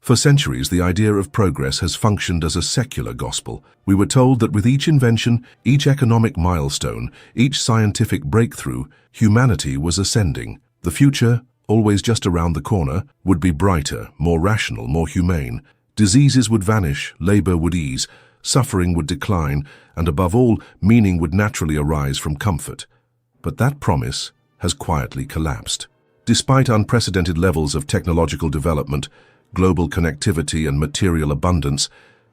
For centuries, the idea of progress has functioned as a secular gospel. We were told that with each invention, each economic milestone, each scientific breakthrough, humanity was ascending. The future, always just around the corner, would be brighter, more rational, more humane. Diseases would vanish, labor would ease, suffering would decline, and above all, meaning would naturally arise from comfort. But that promise has quietly collapsed. Despite unprecedented levels of technological development, global connectivity and material abundance,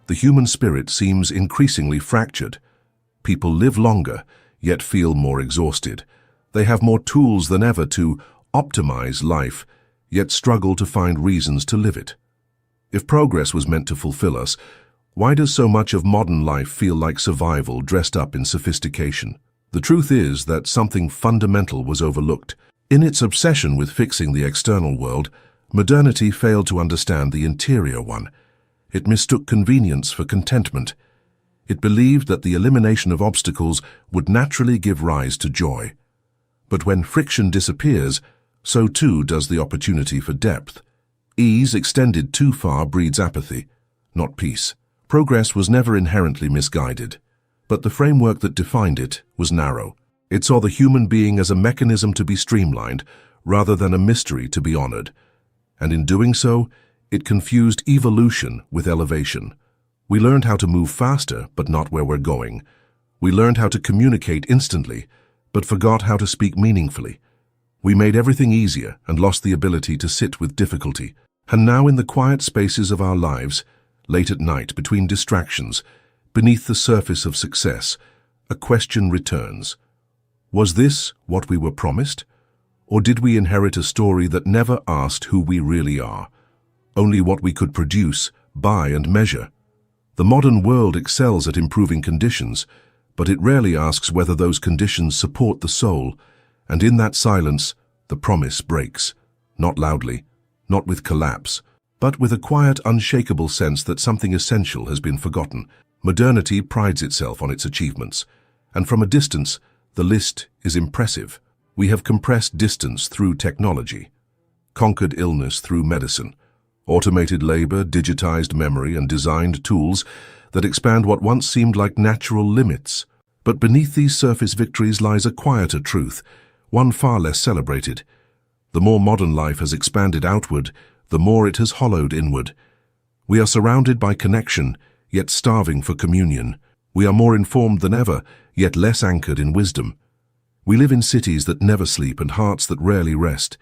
the human spirit seems increasingly fractured. People live longer, yet feel more exhausted. They have more tools than ever to optimize life, yet struggle to find reasons to live it. If progress was meant to fulfill us, why does so much of modern life feel like survival dressed up in sophistication? The truth is that something fundamental was overlooked. In its obsession with fixing the external world, modernity failed to understand the interior one. It mistook convenience for contentment. It believed that the elimination of obstacles would naturally give rise to joy. But when friction disappears, so too does the opportunity for depth. Ease extended too far breeds apathy, not peace. Progress was never inherently misguided, but the framework that defined it was narrow. It saw the human being as a mechanism to be streamlined, rather than a mystery to be honored. And in doing so, it confused evolution with elevation. We learned how to move faster, but not where we're going. We learned how to communicate instantly, but forgot how to speak meaningfully. We made everything easier and lost the ability to sit with difficulty. And now in the quiet spaces of our lives, late at night between distractions, beneath the surface of success, a question returns. Was this what we were promised? Or did we inherit a story that never asked who we really are, only what we could produce, buy, and measure? The modern world excels at improving conditions, but it rarely asks whether those conditions support the soul, and in that silence, the promise breaks, not loudly, not with collapse, but with a quiet, unshakable sense that something essential has been forgotten. Modernity prides itself on its achievements, and from a distance, the list is impressive. We have compressed distance through technology, conquered illness through medicine, automated labor, digitized memory, and designed tools that expand what once seemed like natural limits. But beneath these surface victories lies a quieter truth, one far less celebrated. The more modern life has expanded outward, the more it has hollowed inward. We are surrounded by connection, yet starving for communion. We are more informed than ever, yet less anchored in wisdom. We live in cities that never sleep and hearts that rarely rest.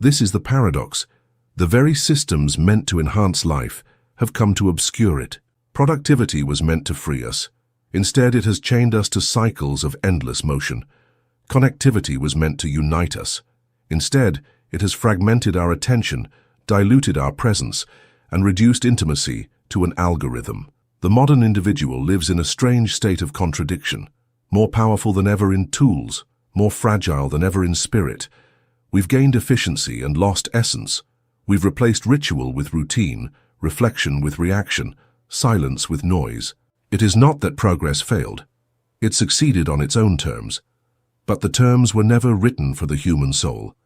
This is the paradox. The very systems meant to enhance life have come to obscure it. Productivity was meant to free us. Instead, it has chained us to cycles of endless motion. Connectivity was meant to unite us. Instead, it has fragmented our attention, diluted our presence, and reduced intimacy to an algorithm. The modern individual lives in a strange state of contradiction, more powerful than ever in tools, more fragile than ever in spirit. We've gained efficiency and lost essence. We've replaced ritual with routine, reflection with reaction, silence with noise. It is not that progress failed. It succeeded on its own terms. But the terms were never written for the human soul.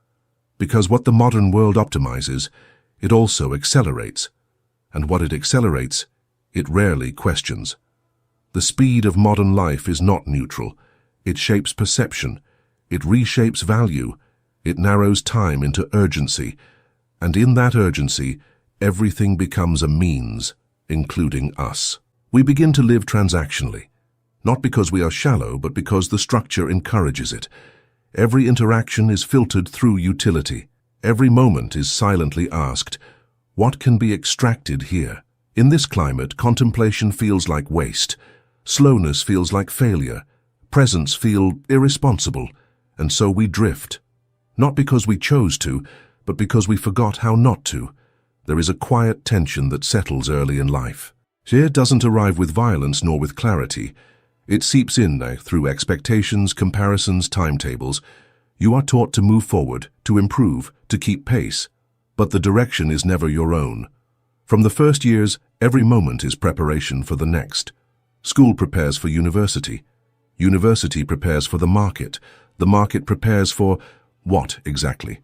Because what the modern world optimizes, it also accelerates. And what it accelerates, it rarely questions. The speed of modern life is not neutral. It shapes perception. It reshapes value. It narrows time into urgency. And in that urgency, everything becomes a means, including us. We begin to live transactionally, not because we are shallow, but because the structure encourages it. Every interaction is filtered through utility. Every moment is silently asked, what can be extracted here? In this climate, contemplation feels like waste. Slowness feels like failure. Presence feels irresponsible. And so we drift. Not because we chose to, but because we forgot how not to. There is a quiet tension that settles early in life. Fear doesn't arrive with violence nor with clarity. It seeps in now through expectations, comparisons, timetables. You are taught to move forward, to improve, to keep pace. But the direction is never your own. From the first years, every moment is preparation for the next. School prepares for university. University prepares for the market. The market prepares for what exactly?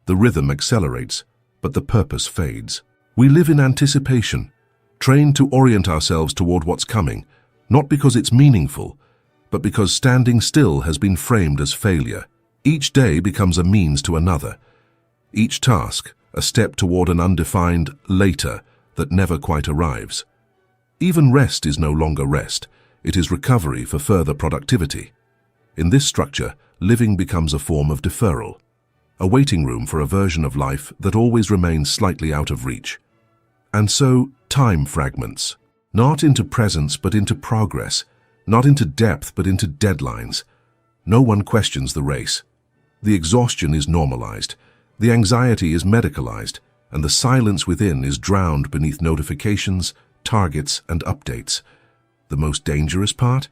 The rhythm accelerates, but the purpose fades. We live in anticipation, trained to orient ourselves toward what's coming, not because it's meaningful, but because standing still has been framed as failure. Each day becomes a means to another. Each task, a step toward an undefined later that never quite arrives. Even rest is no longer rest. It is recovery for further productivity. In this structure, living becomes a form of deferral, a waiting room for a version of life that always remains slightly out of reach. And so, time fragments, not into presence but into progress, not into depth but into deadlines. No one questions the race. The exhaustion is normalized, the anxiety is medicalized, and the silence within is drowned beneath notifications, targets, and updates. The most dangerous part?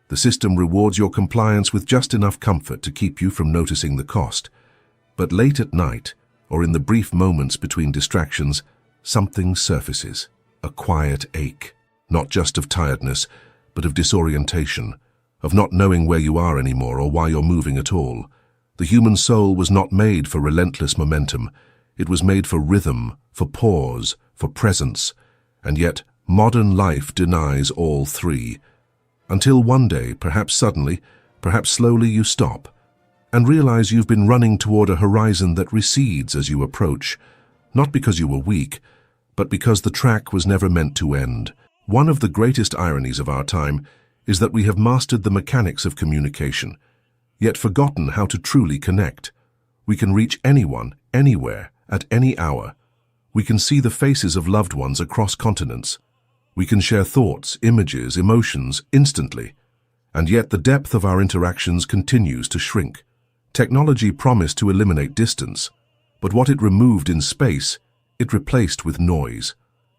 The system rewards your compliance with just enough comfort to keep you from noticing the cost. But late at night, or in the brief moments between distractions, something surfaces, a quiet ache, not just of tiredness, but of disorientation, of not knowing where you are anymore or why you're moving at all. The human soul was not made for relentless momentum. It was made for rhythm, for pause, for presence, and yet modern life denies all three. Until one day, perhaps suddenly, perhaps slowly, you stop and realize you've been running toward a horizon that recedes as you approach, not because you were weak, but because the track was never meant to end. One of the greatest ironies of our time is that we have mastered the mechanics of communication, yet forgotten how to truly connect. We can reach anyone, anywhere, at any hour. We can see the faces of loved ones across continents. We can share thoughts, images, emotions instantly. And yet the depth of our interactions continues to shrink. Technology promised to eliminate distance, but what it removed in space, it replaced with noise.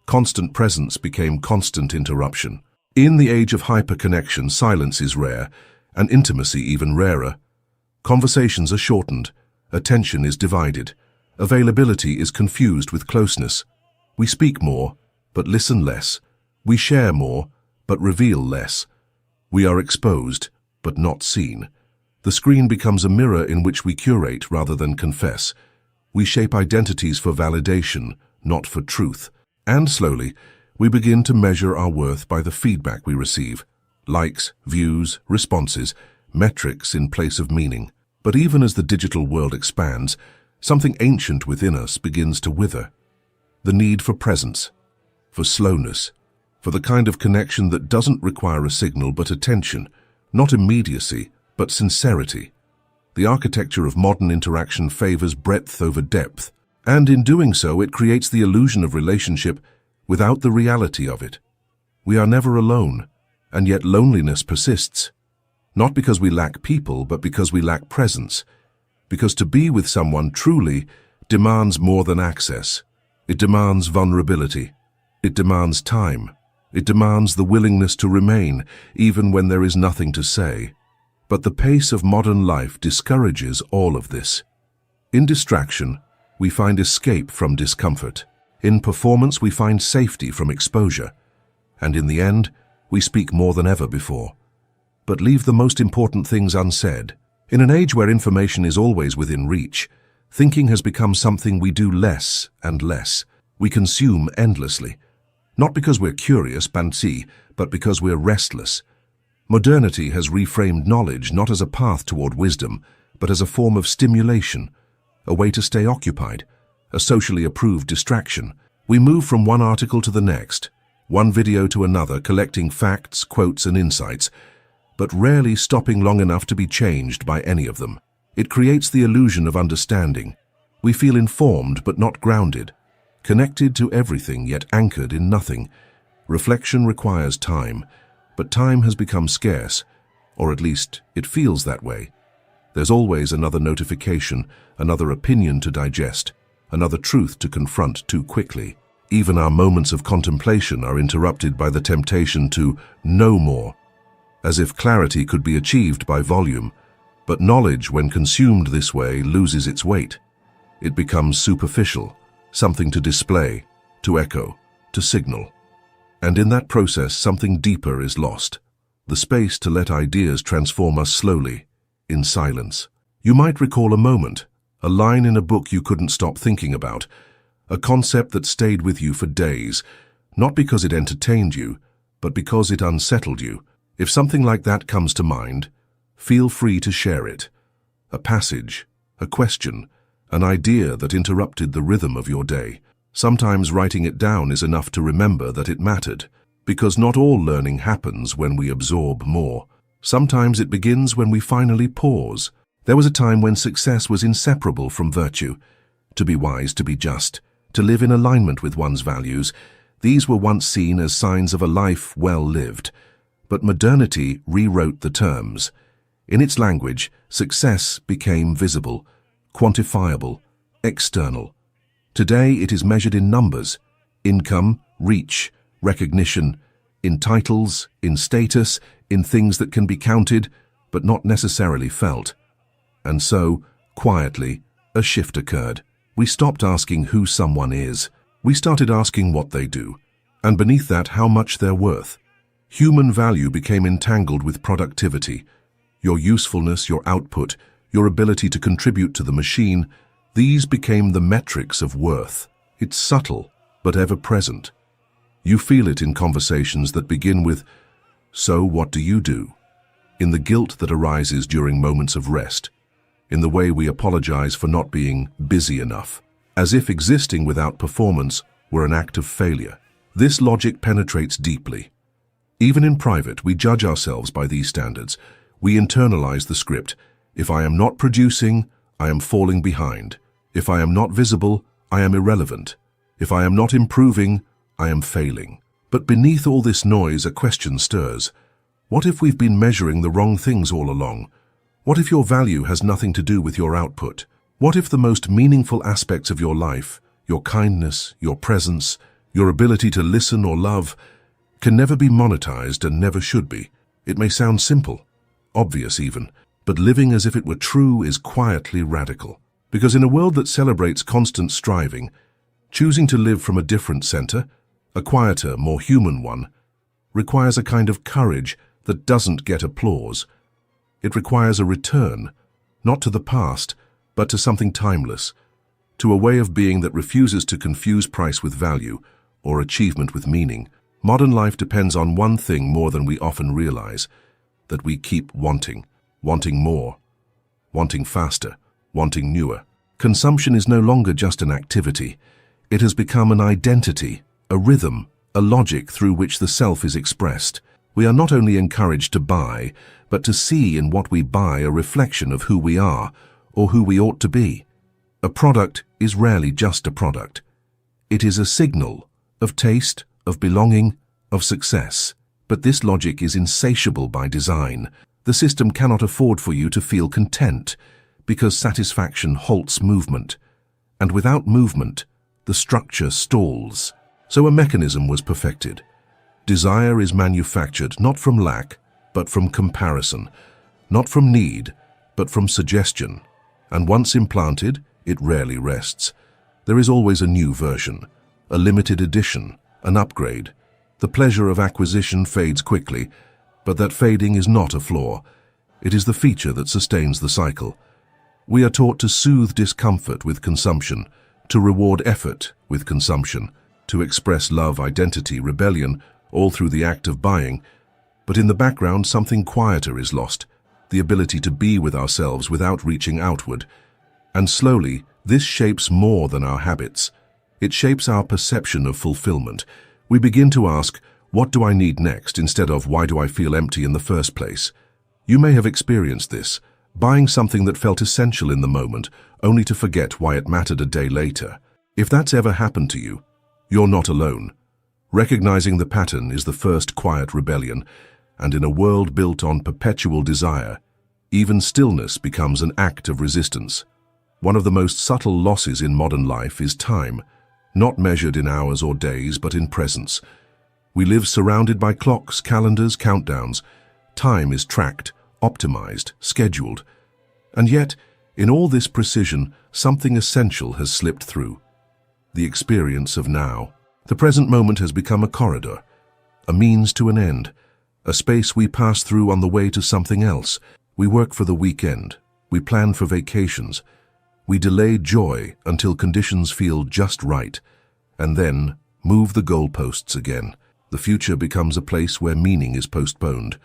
Constant presence became constant interruption. In the age of hyperconnection, silence is rare, and intimacy even rarer. Conversations are shortened, attention is divided, availability is confused with closeness. We speak more, but listen less. We share more, but reveal less. We are exposed, but not seen. The screen becomes a mirror in which we curate rather than confess. We shape identities for validation, not for truth. And slowly, we begin to measure our worth by the feedback we receive. Likes, views, responses, metrics in place of meaning. But even as the digital world expands, something ancient within us begins to wither. The need for presence, for slowness, for the kind of connection that doesn't require a signal but attention, not immediacy, but sincerity. The architecture of modern interaction favors breadth over depth, and in doing so it creates the illusion of relationship without the reality of it. We are never alone, and yet loneliness persists. Not because we lack people, but because we lack presence. Because to be with someone truly demands more than access. It demands vulnerability. It demands time. It demands the willingness to remain, even when there is nothing to say. But the pace of modern life discourages all of this. In distraction, we find escape from discomfort. In performance, we find safety from exposure. And in the end, we speak more than ever before, but leave the most important things unsaid. In an age where information is always within reach, thinking has become something we do less and less. We consume endlessly, not because we're curious, pansi, but because we're restless. Modernity has reframed knowledge not as a path toward wisdom, but as a form of stimulation, a way to stay occupied, a socially approved distraction. We move from one article to the next, one video to another, collecting facts, quotes, and insights, but rarely stopping long enough to be changed by any of them. It creates the illusion of understanding. We feel informed but not grounded, connected to everything yet anchored in nothing. Reflection requires time, but time has become scarce, or at least it feels that way. There's always another notification, another opinion to digest, another truth to confront too quickly. Even our moments of contemplation are interrupted by the temptation to know more, as if clarity could be achieved by volume. But knowledge, when consumed this way, loses its weight. It becomes superficial, something to display, to echo, to signal. And in that process, something deeper is lost, the space to let ideas transform us slowly, in silence. You might recall a moment, a line in a book you couldn't stop thinking about, a concept that stayed with you for days, not because it entertained you, but because it unsettled you. If something like that comes to mind, feel free to share it. A passage, a question, an idea that interrupted the rhythm of your day. Sometimes writing it down is enough to remember that it mattered, because not all learning happens when we absorb more. Sometimes it begins when we finally pause. There was a time when success was inseparable from virtue. To be wise, to be just, to live in alignment with one's values, these were once seen as signs of a life well lived. But modernity rewrote the terms. In its language, success became visible, quantifiable, external. Today it is measured in numbers, income, reach, recognition, in titles, in status, in things that can be counted, but not necessarily felt. And so, quietly, a shift occurred. We stopped asking who someone is. We started asking what they do, and beneath that, how much they're worth. Human value became entangled with productivity. Your usefulness, your output, your ability to contribute to the machine, these became the metrics of worth. It's subtle, but ever-present. You feel it in conversations that begin with, "So what do you do?" In the guilt that arises during moments of rest, in the way we apologize for not being busy enough, as if existing without performance were an act of failure. This logic penetrates deeply. Even in private, we judge ourselves by these standards. We internalize the script. If I am not producing, I am falling behind. If I am not visible, I am irrelevant. If I am not improving, I am failing. But beneath all this noise, a question stirs. What if we've been measuring the wrong things all along? What if your value has nothing to do with your output? What if the most meaningful aspects of your life, your kindness, your presence, your ability to listen or love, can never be monetized and never should be? It may sound simple, obvious even, but living as if it were true is quietly radical. Because in a world that celebrates constant striving, choosing to live from a different center, a quieter, more human one, requires a kind of courage that doesn't get applause. It requires a return, not to the past, but to something timeless, to a way of being that refuses to confuse price with value or achievement with meaning. Modern life depends on one thing more than we often realize, that we keep wanting more, wanting faster, wanting newer. Consumption is no longer just an activity. It has become an identity, a rhythm, a logic through which the self is expressed. We are not only encouraged to buy, but to see in what we buy a reflection of who we are or who we ought to be. A product is rarely just a product. It is a signal of taste, of belonging, of success. But this logic is insatiable by design. The system cannot afford for you to feel content, because satisfaction halts movement. And without movement, the structure stalls. So a mechanism was perfected. Desire is manufactured not from lack, but from comparison, not from need, but from suggestion. And once implanted, it rarely rests. There is always a new version, a limited edition, an upgrade. The pleasure of acquisition fades quickly, but that fading is not a flaw. It is the feature that sustains the cycle. We are taught to soothe discomfort with consumption, to reward effort with consumption, to express love, identity, rebellion, all through the act of buying. But in the background, something quieter is lost, the ability to be with ourselves without reaching outward. And slowly, this shapes more than our habits. It shapes our perception of fulfillment. We begin to ask, what do I need next, instead of why do I feel empty in the first place? You may have experienced this, buying something that felt essential in the moment, only to forget why it mattered a day later. If that's ever happened to you, you're not alone. Recognizing the pattern is the first quiet rebellion, and in a world built on perpetual desire, even stillness becomes an act of resistance. One of the most subtle losses in modern life is time, not measured in hours or days, but in presence. We live surrounded by clocks, calendars, countdowns. Time is tracked, optimized, scheduled. And yet, in all this precision, something essential has slipped through. The experience of now. The present moment has become a corridor, a means to an end, a space we pass through on the way to something else. We work for the weekend. We plan for vacations. We delay joy until conditions feel just right, and then move the goalposts again. The future becomes a place where meaning is postponed.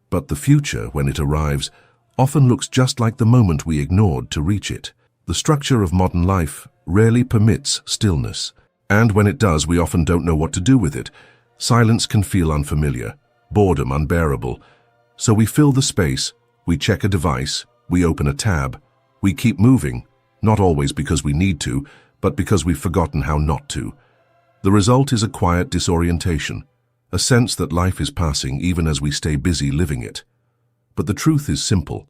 But the future, when it arrives, often looks just like the moment we ignored to reach it. The structure of modern life rarely permits stillness, and when it does, we often don't know what to do with it. Silence can feel unfamiliar, boredom unbearable. So we fill the space, we check a device, we open a tab, we keep moving, not always because we need to, but because we've forgotten how not to. The result is a quiet disorientation, a sense that life is passing even as we stay busy living it. But the truth is simple.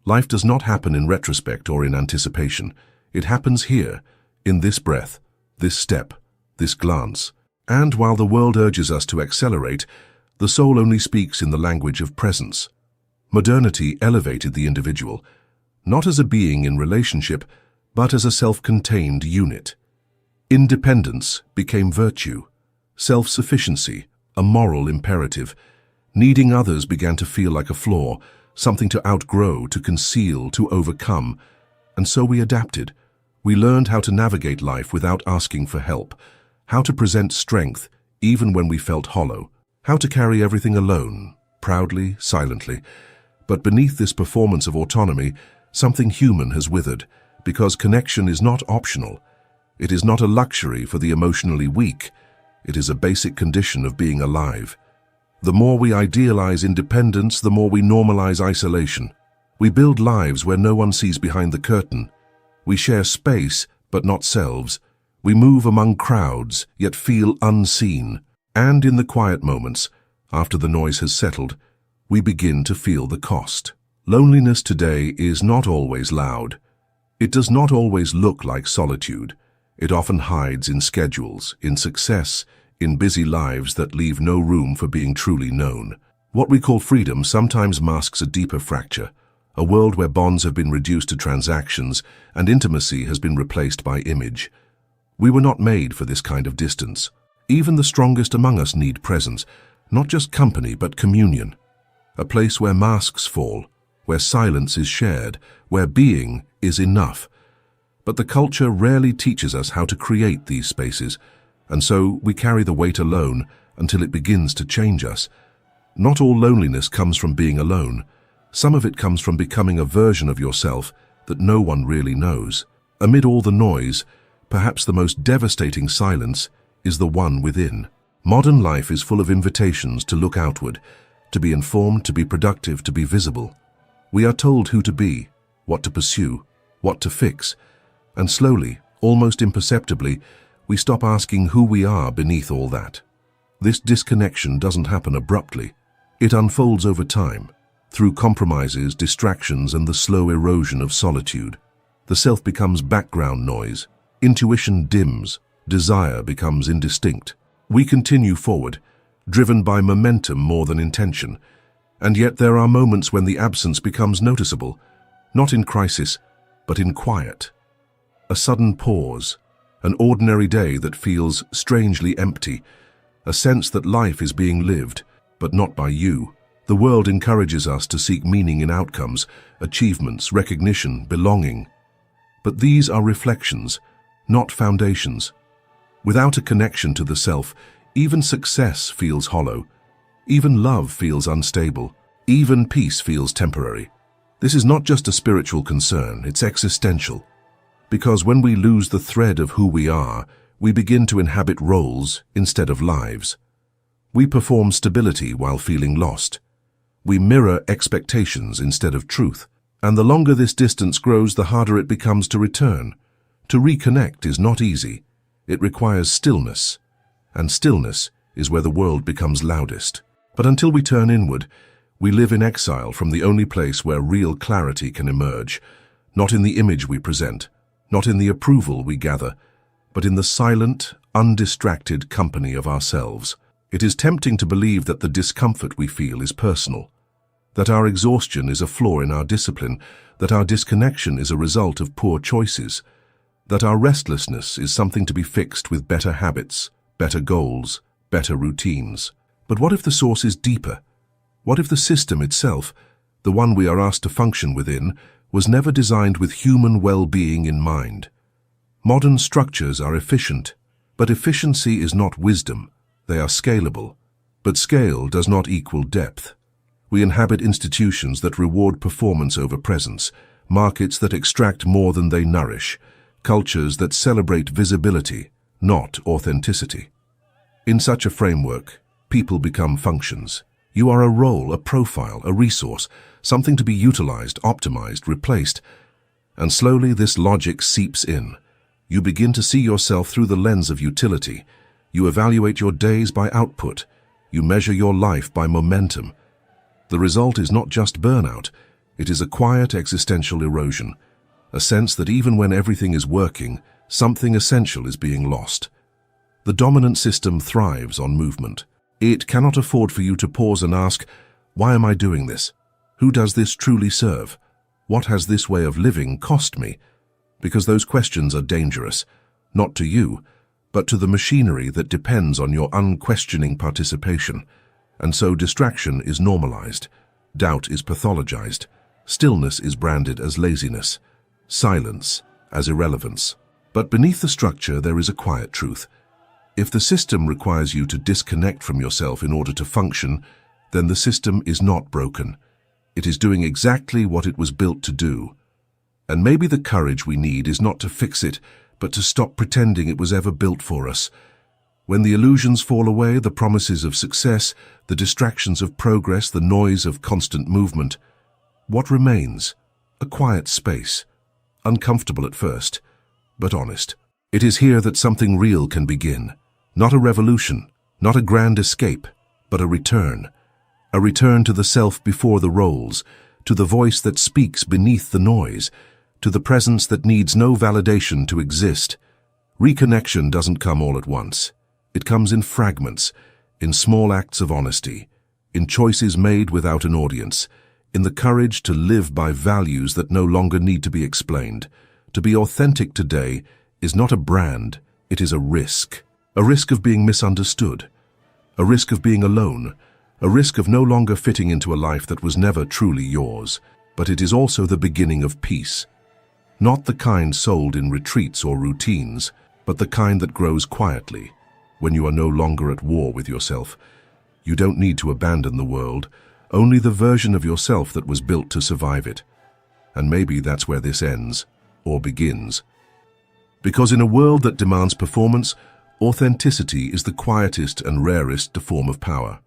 Life does not happen in retrospect or in anticipation. It happens here, in this breath, this step, this glance. And while the world urges us to accelerate, the soul only speaks in the language of presence. Modernity elevated the individual, not as a being in relationship, but as a self-contained unit. Independence became virtue, self-sufficiency, a moral imperative. Needing others began to feel like a flaw, something to outgrow, to conceal, to overcome. And so we adapted. We learned how to navigate life without asking for help, how to present strength even when we felt hollow, how to carry everything alone, proudly, silently. But beneath this performance of autonomy, something human has withered, because connection is not optional. It is not a luxury for the emotionally weak. It is a basic condition of being alive. The more we idealize independence, the more we normalize isolation. We build lives where no one sees behind the curtain. We share space, but not selves. We move among crowds, yet feel unseen. And in the quiet moments, after the noise has settled, we begin to feel the cost. Loneliness today is not always loud. It does not always look like solitude. It often hides in schedules, in success, in busy lives that leave no room for being truly known. What we call freedom sometimes masks a deeper fracture, a world where bonds have been reduced to transactions and intimacy has been replaced by image. We were not made for this kind of distance. Even the strongest among us need presence, not just company but communion. A place where masks fall, where silence is shared, where being is enough. But the culture rarely teaches us how to create these spaces, and so we carry the weight alone until it begins to change us. Not all loneliness comes from being alone. Some of it comes from becoming a version of yourself that no one really knows. Amid all the noise, perhaps the most devastating silence is the one within. Modern life is full of invitations to look outward, to be informed, to be productive, to be visible. We are told who to be, what to pursue, what to fix, and slowly, almost imperceptibly, we stop asking who we are beneath all that. This disconnection doesn't happen abruptly. It unfolds over time, through compromises, distractions, and the slow erosion of solitude. The self becomes background noise, intuition dims, desire becomes indistinct. We continue forward, driven by momentum more than intention, and yet there are moments when the absence becomes noticeable, not in crisis, but in quiet. A sudden pause, an ordinary day that feels strangely empty, a sense that life is being lived, but not by you. The world encourages us to seek meaning in outcomes, achievements, recognition, belonging. But these are reflections, not foundations. Without a connection to the self, even success feels hollow. Even love feels unstable. Even peace feels temporary. This is not just a spiritual concern, it's existential. Because when we lose the thread of who we are, we begin to inhabit roles instead of lives. We perform stability while feeling lost. We mirror expectations instead of truth. And the longer this distance grows, the harder it becomes to return. To reconnect is not easy. It requires stillness. And stillness is where the world becomes loudest. But until we turn inward, we live in exile from the only place where real clarity can emerge, not in the image we present, not in the approval we gather, but in the silent, undistracted company of ourselves. It is tempting to believe that the discomfort we feel is personal, that our exhaustion is a flaw in our discipline, that our disconnection is a result of poor choices, that our restlessness is something to be fixed with better habits, better goals, better routines. But what if the source is deeper? What if the system itself, the one we are asked to function within, was never designed with human well-being in mind. Modern structures are efficient, but efficiency is not wisdom. They are scalable, but scale does not equal depth. We inhabit institutions that reward performance over presence, markets that extract more than they nourish, cultures that celebrate visibility, not authenticity. In such a framework, people become functions. You are a role, a profile, a resource, something to be utilized, optimized, replaced. And slowly this logic seeps in. You begin to see yourself through the lens of utility. You evaluate your days by output. You measure your life by momentum. The result is not just burnout. It is a quiet existential erosion, a sense that even when everything is working, something essential is being lost. The dominant system thrives on movement. It cannot afford for you to pause and ask, why am I doing this? Who does this truly serve? What has this way of living cost me? Because those questions are dangerous, not to you, but to the machinery that depends on your unquestioning participation. And so distraction is normalized, doubt is pathologized, stillness is branded as laziness, silence as irrelevance. But beneath the structure there is a quiet truth. If the system requires you to disconnect from yourself in order to function, then the system is not broken. It is doing exactly what it was built to do. And maybe the courage we need is not to fix it, but to stop pretending it was ever built for us. When the illusions fall away, the promises of success, the distractions of progress, the noise of constant movement, what remains? A quiet space, uncomfortable at first, but honest. It is here that something real can begin. Not a revolution, not a grand escape, but a return. A return to the self before the roles, to the voice that speaks beneath the noise, to the presence that needs no validation to exist. Reconnection doesn't come all at once. It comes in fragments, in small acts of honesty, in choices made without an audience, in the courage to live by values that no longer need to be explained. To be authentic today is not a brand, it is a risk. A risk of being misunderstood, a risk of being alone, a risk of no longer fitting into a life that was never truly yours. But it is also the beginning of peace. Not the kind sold in retreats or routines, but the kind that grows quietly, when you are no longer at war with yourself. You don't need to abandon the world, only the version of yourself that was built to survive it. And maybe that's where this ends, or begins. Because in a world that demands performance, authenticity is the quietest and rarest form of power.